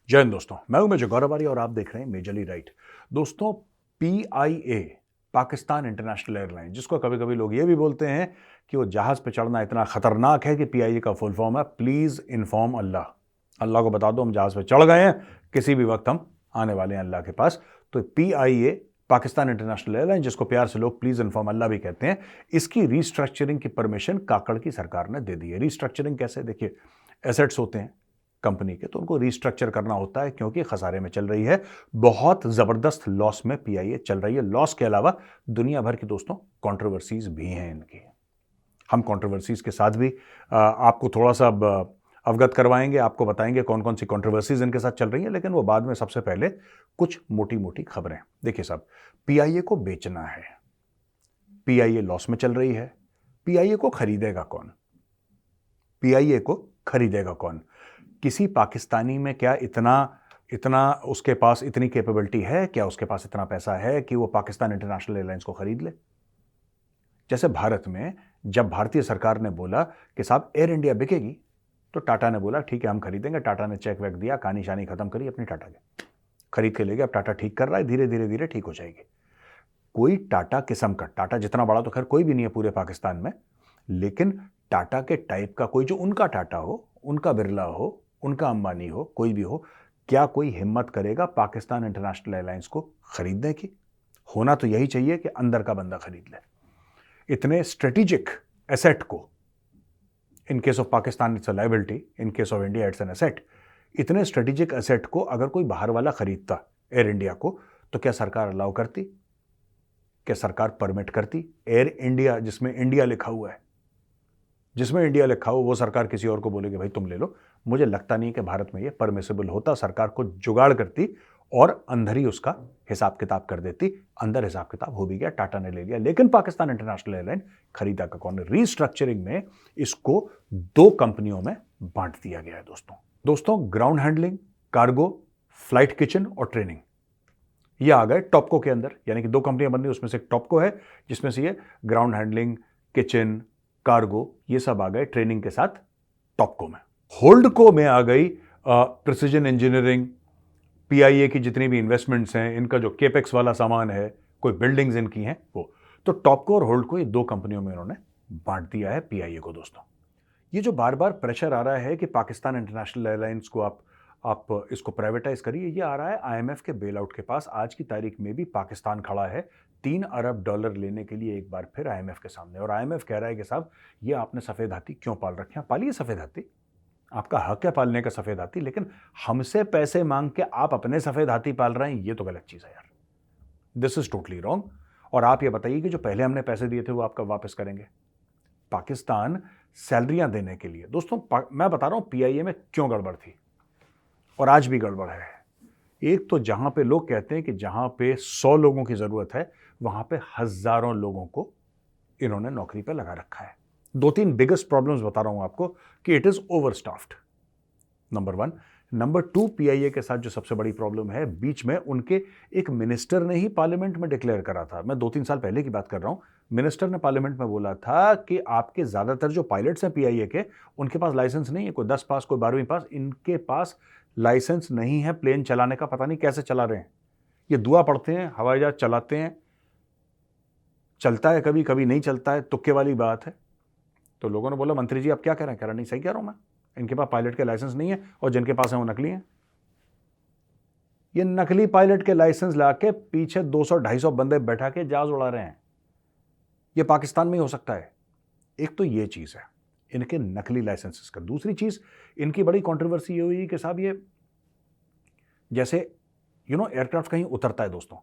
जय हिंद दोस्तों, मैं हूं मेजर गौरवारी और आप देख रहे हैं मेजरली राइट। दोस्तों, पीआईए पाकिस्तान इंटरनेशनल एयरलाइन, जिसको कभी कभी लोग ये भी बोलते हैं कि वो जहाज पे चढ़ना इतना खतरनाक है कि पीआईए का फुल फॉर्म है प्लीज इन्फॉर्म अल्लाह। अल्लाह को बता दो हम जहाज पे चढ़ गए हैं, किसी भी वक्त हम आने वाले हैं अल्लाह के पास। तो पीआईए पाकिस्तान इंटरनेशनल एयरलाइन, जिसको प्यार से लोग प्लीज इन्फॉर्म अल्लाह भी कहते हैं, इसकी रीस्ट्रक्चरिंग की परमिशन काकड़ की सरकार ने दे दी है। रीस्ट्रक्चरिंग कैसे? देखिए, एसेट्स होते हैं कंपनी के, तो उनको रीस्ट्रक्चर करना होता है क्योंकि खसारे में चल रही है, बहुत जबरदस्त लॉस में पीआईए चल रही है। लॉस के अलावा दुनिया भर की दोस्तों कंट्रोवर्सीज भी हैं इनकी। हम कंट्रोवर्सीज के साथ भी आपको थोड़ा सा अवगत करवाएंगे, आपको बताएंगे कौन कौन सी कंट्रोवर्सीज इनके साथ चल रही है, लेकिन वो बाद में। सबसे पहले कुछ मोटी मोटी खबरें। देखिए साहब, पीआईए को बेचना है, पीआईए लॉस में चल रही है, पीआईए को खरीदेगा कौन? पीआईए को खरीदेगा कौन? किसी पाकिस्तानी में क्या इतना इतना उसके पास इतनी कैपेबिलिटी है? क्या उसके पास इतना पैसा है कि वो पाकिस्तान इंटरनेशनल एयरलाइंस को खरीद ले? जैसे भारत में जब भारतीय सरकार ने बोला कि साहब एयर इंडिया बिकेगी, तो टाटा ने बोला ठीक है हम खरीदेंगे। टाटा ने चेक वेक दिया, कहानी शानी खत्म करी अपनी, टाटा के खरीद के ले गया। अब टाटा ठीक कर रहा है, धीरे धीरे धीरे ठीक हो जाएगी। कोई टाटा किस्म का, टाटा जितना बड़ा तो खैर कोई भी नहीं है पूरे पाकिस्तान में, लेकिन टाटा के टाइप का कोई, जो उनका टाटा हो, उनका बिरला हो, उनका अंबानी हो, कोई भी हो, क्या कोई हिम्मत करेगा पाकिस्तान इंटरनेशनल एयरलाइंस को खरीदने की? होना तो यही चाहिए कि अंदर का बंदा खरीद ले। इतने स्ट्रेटेजिक एसेट को, in case of Pakistan it's a liability, in case of India it's an asset, इतने स्ट्रेटेजिक एसेट को अगर कोई बाहर वाला खरीदता एयर इंडिया को, तो क्या सरकार अलाउ करती? क्या सरकार परमिट करती? एयर इंडिया जिसमें इंडिया लिखा हुआ है, जिसमें इंडिया लिखा हो, वो सरकार किसी और को बोलेगी भाई तुम ले लो? मुझे लगता नहीं कि भारत में ये परमिसिबल होता। सरकार को जुगाड़ करती और अंदर ही उसका हिसाब किताब कर देती। अंदर हिसाब किताब हो भी गया, टाटा ने ले लिया, लेकिन पाकिस्तान इंटरनेशनल एयरलाइन खरीदा का कौन? रीस्ट्रक्चरिंग में इसको दो कंपनियों में बांट दिया गया है दोस्तों ground handling, cargo, flight kitchen और ट्रेनिंग, ये आ गए टॉपको के अंदर। यानी कि दो कंपनियां बन रही, उसमें से एक टॉपको है, जिसमें से ये ग्राउंड हैंडलिंग, किचन, कार्गो, ये सब आ गए ट्रेनिंग के साथ टॉपको में। होल्डको में आ गई प्रिसीजन इंजीनियरिंग, पीआईए की जितनी भी इन्वेस्टमेंट्स हैं, इनका जो केपेक्स वाला सामान है, कोई बिल्डिंग्स इनकी हैं, वो। तो टॉपको और होल्डको, ये दो कंपनियों में उन्होंने बांट दिया है पीआईए को दोस्तों। ये जो बार बार प्रेशर आ रहा है कि पाकिस्तान इंटरनेशनल एयरलाइंस को आप इसको प्राइवेटाइज करिए, ये आ रहा है आईएमएफ के बेल आउट के पास। आज की तारीख में भी पाकिस्तान खड़ा है $3 अरब लेने के लिए एक बार फिर आईएमएफ के सामने, और आईएमएफ कह रहा है कि साहब ये आपने सफेद हाथी क्यों पाल रखे हैं? पालिए सफेद हाथी, आपका हक है पालने का सफेद हाथी, लेकिन हमसे पैसे मांग के आप अपने सफेद हाथी पाल रहे हैं, ये तो गलत चीज है यार। This is totally wrong. और आप ये बताइए कि जो पहले हमने पैसे दिए थे वो आप कब वापस करेंगे? पाकिस्तान सैलरियां देने के लिए दोस्तों, मैं बता रहा हूं पीआईए में क्यों गड़बड़ थी और आज भी गड़बड़ है। एक तो जहां पे लोग कहते हैं कि जहां पे 100 लोगों की जरूरत है, वहां पे हजारों लोगों को इन्होंने नौकरी पे लगा रखा है। दो तीन बिगेस्ट प्रॉब्लम्स बता रहा हूं आपको कि it is over staffed, number 1। Number 2, PIA के साथ जो सबसे बड़ी प्रॉब्लम है, बीच में उनके एक मिनिस्टर ने ही पार्लियामेंट में डिक्लेयर करा था, मैं 2-3 साल पहले की बात कर रहा हूं, मिनिस्टर ने पार्लियामेंट में बोला था कि आपके ज्यादातर जो पायलट्स हैं पीआईए के, उनके पास लाइसेंस नहीं है, कोई 10 पास, कोई 12वीं पास, इनके पास लाइसेंस नहीं है प्लेन चलाने का। पता नहीं कैसे चला रहे हैं, ये दुआ पढ़ते हैं, हवाई जहाज चलाते हैं, चलता है कभी कभी नहीं चलता है, तुक्के वाली बात है। तो लोगों ने बोला मंत्री जी आप क्या कह रहे हैं? कह रहा नहीं, सही कह रहा हूं मैं, इनके पास पायलट के लाइसेंस नहीं है और जिनके पास है वो नकली हैं। ये नकली पायलट के लाइसेंस लाके पीछे 200-250 बंदे बैठा के जहाज उड़ा रहे हैं। ये पाकिस्तान में ही हो सकता है। एक तो ये चीज है इनके नकली लाइसेंसेस का। दूसरी चीज, इनकी बड़ी कंट्रोवर्सी ये हुई कि साहब ये जैसे एयरक्राफ्ट कहीं उतरता है दोस्तों,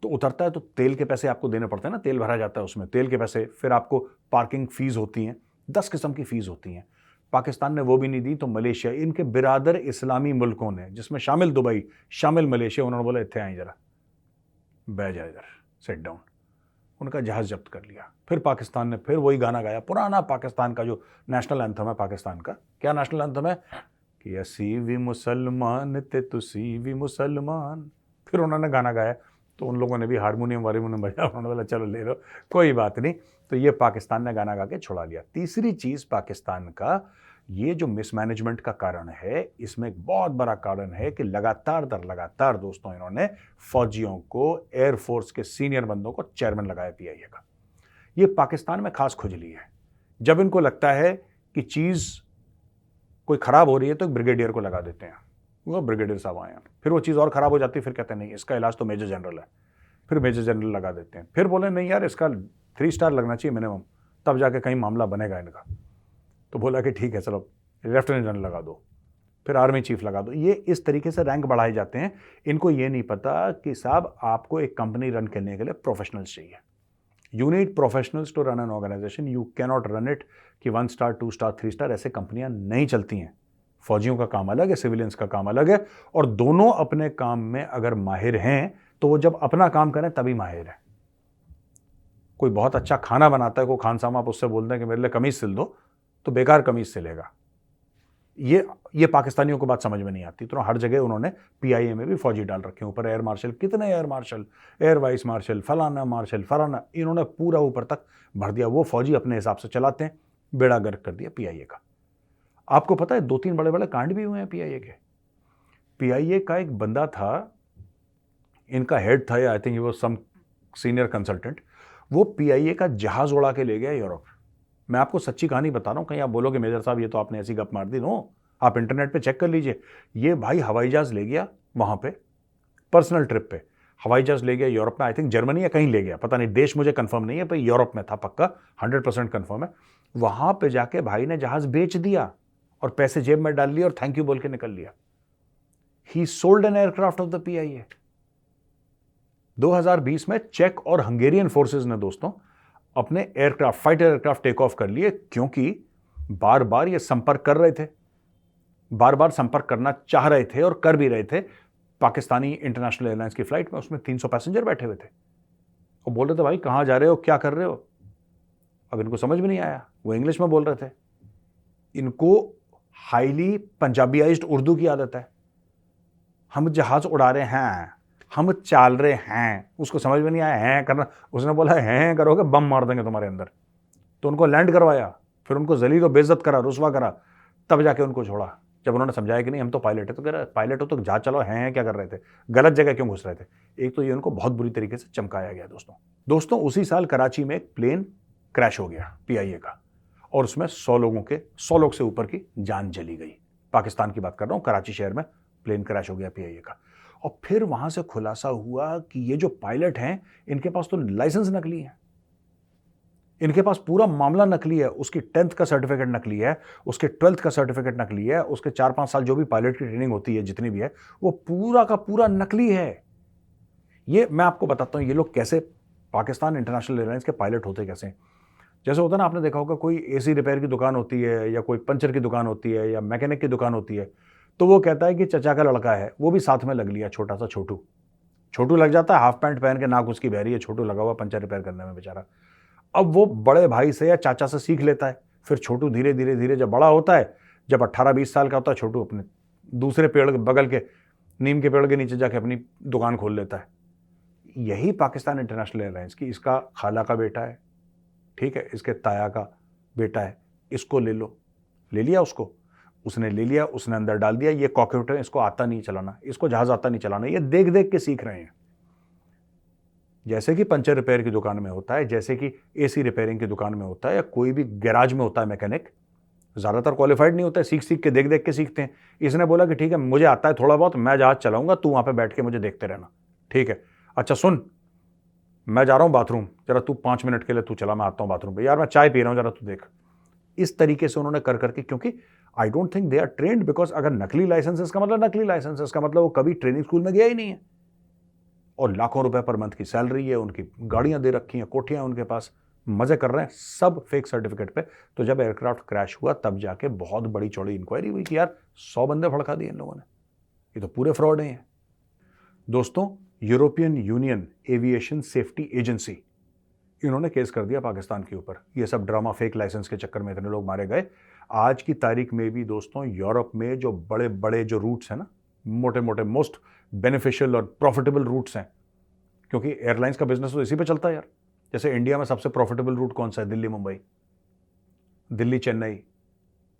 तो उतरता है तो तेल के पैसे आपको देने पड़ते हैं ना, तेल भरा जाता है उसमें, तेल के पैसे, फिर आपको पार्किंग फीस होती हैं, 10 किस्म की फीस होती हैं। पाकिस्तान ने वो भी नहीं दी तो मलेशिया, इनके बिरादर इस्लामी मुल्कों ने, जिसमें शामिल दुबई, शामिल मलेशिया, उन्होंने बोला इतने आए जरा, बैठ जाए इधर, सेट डाउन, उनका जहाज जब्त कर लिया। फिर पाकिस्तान ने फिर वही गाना गाया, पुराना पाकिस्तान का जो नेशनल एंथम है पाकिस्तान का। क्या नेशनल एंथम है? कि असी भी मुसलमान ते तुसी भी मुसलमान। फिर उन्होंने गाना गाया, तो उन लोगों ने भी हारमोनियम वारमोनियम बजाया, उन्होंने बोला चलो ले लो, कोई बात नहीं। तो ये पाकिस्तान ने गाना गा के छुड़ा लिया। तीसरी चीज पाकिस्तान का, ये जो मिसमैनेजमेंट का कारण है, इसमें एक बहुत बड़ा कारण है कि लगातार दर लगातार दोस्तों इन्होंने फौजियों को, एयरफोर्स के सीनियर बंदों को चेयरमैन लगाया पीआईए का। ये पाकिस्तान में खास खुजली है। जब इनको लगता है कि चीज कोई खराब हो रही है तो एक ब्रिगेडियर को लगा देते हैं, वो ब्रिगेडियर साहब आए हैं। फिर वो चीज और खराब हो जाती है, फिर कहते हैं नहीं इसका इलाज तो मेजर जनरल है, फिर मेजर जनरल लगा देते हैं। फिर बोले नहीं यार इसका 3 स्टार लगना चाहिए मिनिमम, तब जाके कहीं मामला बनेगा इनका। तो बोला कि ठीक है चलो लेफ्टिनेंट जनरल लगा दो, फिर आर्मी चीफ लगा दो। ये इस तरीके से रैंक बढ़ाए जाते हैं। इनको ये नहीं पता कि साहब आपको एक कंपनी रन करने के लिए प्रोफेशनल्स चाहिए। You need professionals to run an organisation, you cannot run it कि 1 स्टार 2 स्टार 3 स्टार ऐसे कंपनियां नहीं चलती हैं। फौजियों का काम अलग है, सिविलियंस का काम अलग है, और दोनों अपने काम में अगर माहिर हैं तो वो जब अपना काम करें तभी माहिर है। कोई बहुत अच्छा खाना बनाता है, कोई खान साहब आप उससे बोलते हैं कि मेरे लिए कमीज सिल दो, तो बेकार कमीज सिलेगा। ये पाकिस्तानियों को बात समझ में नहीं आती। तो हर जगह उन्होंने पीआईए में भी फौजी डाल रखे, ऊपर एयर मार्शल, कितने air marshal, air vice marshal, marshal फलाना, इन्होंने पूरा ऊपर तक भर दिया। वो फौजी अपने हिसाब से चलाते हैं, बेड़ा गर्क कर दिया पीआईए का। आपको पता है 2-3 बड़े बड़े कांड भी हुए हैं पीआईए के। पीआईए का एक बंदा था, इनका हेड था, I think he was some senior consultant, वो पीआईए का जहाज उड़ा के ले गया यूरोप। मैं आपको सच्ची कहानी बता रहा हूं, कहीं आप बोलोगे मेजर साहब ये तो आपने ऐसी गप मार दी। नो, आप इंटरनेट पे चेक कर लीजिए। ये भाई हवाई जहाज ले गया वहां पे, पर्सनल ट्रिप पे हवाई जहाज ले गया यूरोप में, आई थिंक जर्मनी या कहीं ले गया, पता नहीं देश मुझे कंफर्म नहीं है, पर यूरोप में था पक्का, 100% कंफर्म है। वहां पे जाके भाई ने जहाज बेच दिया और पैसे जेब में डाल लिए और थैंक यू बोल के निकल लिया। He sold an aircraft of the PIA. 2020 में चेक और हंगेरियन फोर्सेस ने दोस्तों अपने aircraft, fighter aircraft take off कर लिए, क्योंकि बार बार ये संपर्क कर रहे थे, बार बार संपर्क करना चाह रहे थे और कर भी रहे थे पाकिस्तानी इंटरनेशनल एयरलाइंस की फ्लाइट में। उसमें 300 पैसेंजर बैठे हुए थे और बोल रहे थे भाई कहां जा रहे हो, क्या कर रहे हो। अब इनको समझ में नहीं आया, वो इंग्लिश में बोल रहे थे। इनको हाईली पंजाबियाइज्ड उर्दू की आदत है। हम जहाज उड़ा रहे हैं, हम चाल रहे हैं, उसको समझ में नहीं आया है करना। उसने बोला है करोगे बम मार देंगे तुम्हारे अंदर। तो उनको लैंड करवाया, फिर उनको जलील और बेइज्जत करा, रुसवा करा, तब जाके उनको छोड़ा। जब उन्होंने समझाया कि नहीं हम तो पायलट है, तो कह रहा पायलट हो तो जहाज चलाओ, हैं क्या कर रहे थे, गलत जगह क्यों घुस रहे थे। एक तो ये उनको बहुत बुरी तरीके से चमकाया गया दोस्तों। उसी साल कराची में एक प्लेन क्रैश हो गया पीआईए का, और उसमें 100 लोग से ऊपर की जान चली गई। पाकिस्तान की बात कर रहा हूं, कराची शहर में प्लेन क्रैश हो गया पीआईए का। और फिर वहां से खुलासा हुआ कि ये जो पायलट हैं इनके पास तो लाइसेंस नकली है, इनके पास पूरा मामला नकली है। उसकी 10th का सर्टिफिकेट नकली है, उसके 12th का सर्टिफिकेट नकली है, उसके 4-5 साल जो भी पायलट की ट्रेनिंग होती है जितनी भी है वो पूरा का पूरा नकली है। ये मैं आपको बताता हूं ये लोग कैसे पाकिस्तान इंटरनेशनल एयरलाइंस के पायलट होते कैसे। जैसे होता है ना, आपने देखा होगा कोई एसी रिपेयर की दुकान होती है या कोई पंचर की दुकान होती है या मैकेनिक की दुकान होती है, तो वो कहता है कि चचा का लड़का है, वो भी साथ में लग लिया, छोटा सा छोटू लग जाता है, हाफ पैंट पहन के, नाक उसकी बहरी है, छोटू लगा हुआ पंचर रिपेयर करने में बेचारा। अब वो बड़े भाई से या चाचा से सीख लेता है, फिर छोटू धीरे धीरे धीरे जब बड़ा होता है, जब 18-20 साल का होता है, छोटू अपने दूसरे पेड़ बगल के नीम के पेड़ के नीचे जाके अपनी दुकान खोल लेता है। यही पाकिस्तान इंटरनेशनल एयरलाइंस की, इसका खाला का बेटा है, ठीक है, इसके ताया का बेटा है, इसको ले लो, ले लिया उसने ले लिया, उसने अंदर डाल दिया। ये कॉकपिट है, इसको आता नहीं चलाना, इसको जहाज आता नहीं चलाना, ये देख देख के सीख रहे हैं। जैसे कि पंचर रिपेयर की दुकान में होता है, जैसे कि एसी रिपेयरिंग की दुकान में होता है, या कोई भी गैराज में होता है मैकेनिक, ज्यादातर क्वालिफाइड नहीं होता है, सीख सीख के देख देख के सीखते हैं। इसने बोला कि ठीक है मुझे आता है थोड़ा बहुत, मैं जहाज चलाऊंगा, तू वहां पे बैठ के मुझे देखते रहना, ठीक है। अच्छा सुन, मैं जा रहा हूं बाथरूम, जरा तू 5 मिनट के लिए तू चला, मैं आता हूं बाथरूम पे, यार मैं चाय पी रहा हूं, जरा तू देख। इस तरीके से उन्होंने कर करके, क्योंकि I don't think they are trained, because अगर नकली लाइसेंसेस का मतलब नकली लाइसेंसेस का मतलब वो कभी ट्रेनिंग स्कूल में गया ही नहीं है, और लाखों रुपए पर मंथ की सैलरी है, उनकी गाड़ियां दे रखी हैं, कोठियां उनके पास, मजे कर रहे हैं सब फेक सर्टिफिकेट पे। तो जब एयरक्राफ्ट क्रैश हुआ तब जाके बहुत बड़ी चौड़ी इंक्वायरी हुई कि यार 100 बंदे फड़का दिए इन लोगों ने, ये तो पूरे फ्रॉड हैं। दोस्तों, European union aviation safety agency, इन्होंने केस कर दिया पाकिस्तान के ऊपर। ये सब ड्रामा, फेक लाइसेंस के चक्कर में इतने लोग मारे गए। आज की तारीख में भी दोस्तों यूरोप में जो बड़े बड़े जो रूट्स हैं ना, मोटे मोटे मोस्ट बेनिफिशियल और प्रॉफिटेबल रूट्स हैं, क्योंकि एयरलाइंस का बिजनेस तो इसी पे चलता है यार। जैसे इंडिया में सबसे प्रॉफिटेबल रूट कौन सा है? दिल्ली मुंबई, दिल्ली चेन्नई,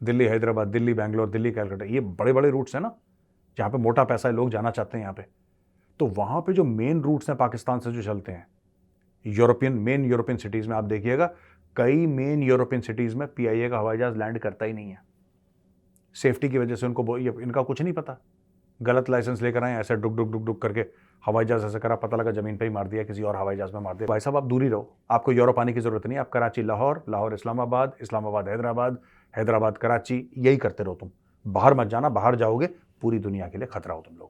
दिल्ली हैदराबाद, दिल्ली बैंगलोर, दिल्ली कलकत्ता, ये बड़े बड़े रूट्स हैं ना, जहाँ पे मोटा पैसा है, लोग जाना चाहते हैं यहाँ पे। तो वहाँ पे जो मेन रूट्स हैं पाकिस्तान से जो चलते हैं, मेन यूरोपियन सिटीज़ में आप देखिएगा, कई मेन यूरोपियन सिटीज़ में पीआईए का हवाई जहाज़ लैंड करता ही नहीं है। सेफ्टी की वजह से उनको इनका कुछ नहीं पता, गलत लाइसेंस लेकर आए, ऐसे डुक डुक डुक डुक करके हवाई जहाज़ ऐसे करा, पता लगा ज़मीन पे ही मार दिया, किसी और हवाई जहाज़ में मार दिया। भाई साहब आप दूर ही रहो, आपको यूरोप आने की ज़रूरत नहीं है। आप कराची लाहौर, लाहौर इस्लामाबाद, इस्लामाबाद हैदराबाद, हैदराबाद कराची, यही करते रहो तुम। बाहर मत जाना, बाहर जाओगे पूरी दुनिया के लिए खतरा हो तुम लोग।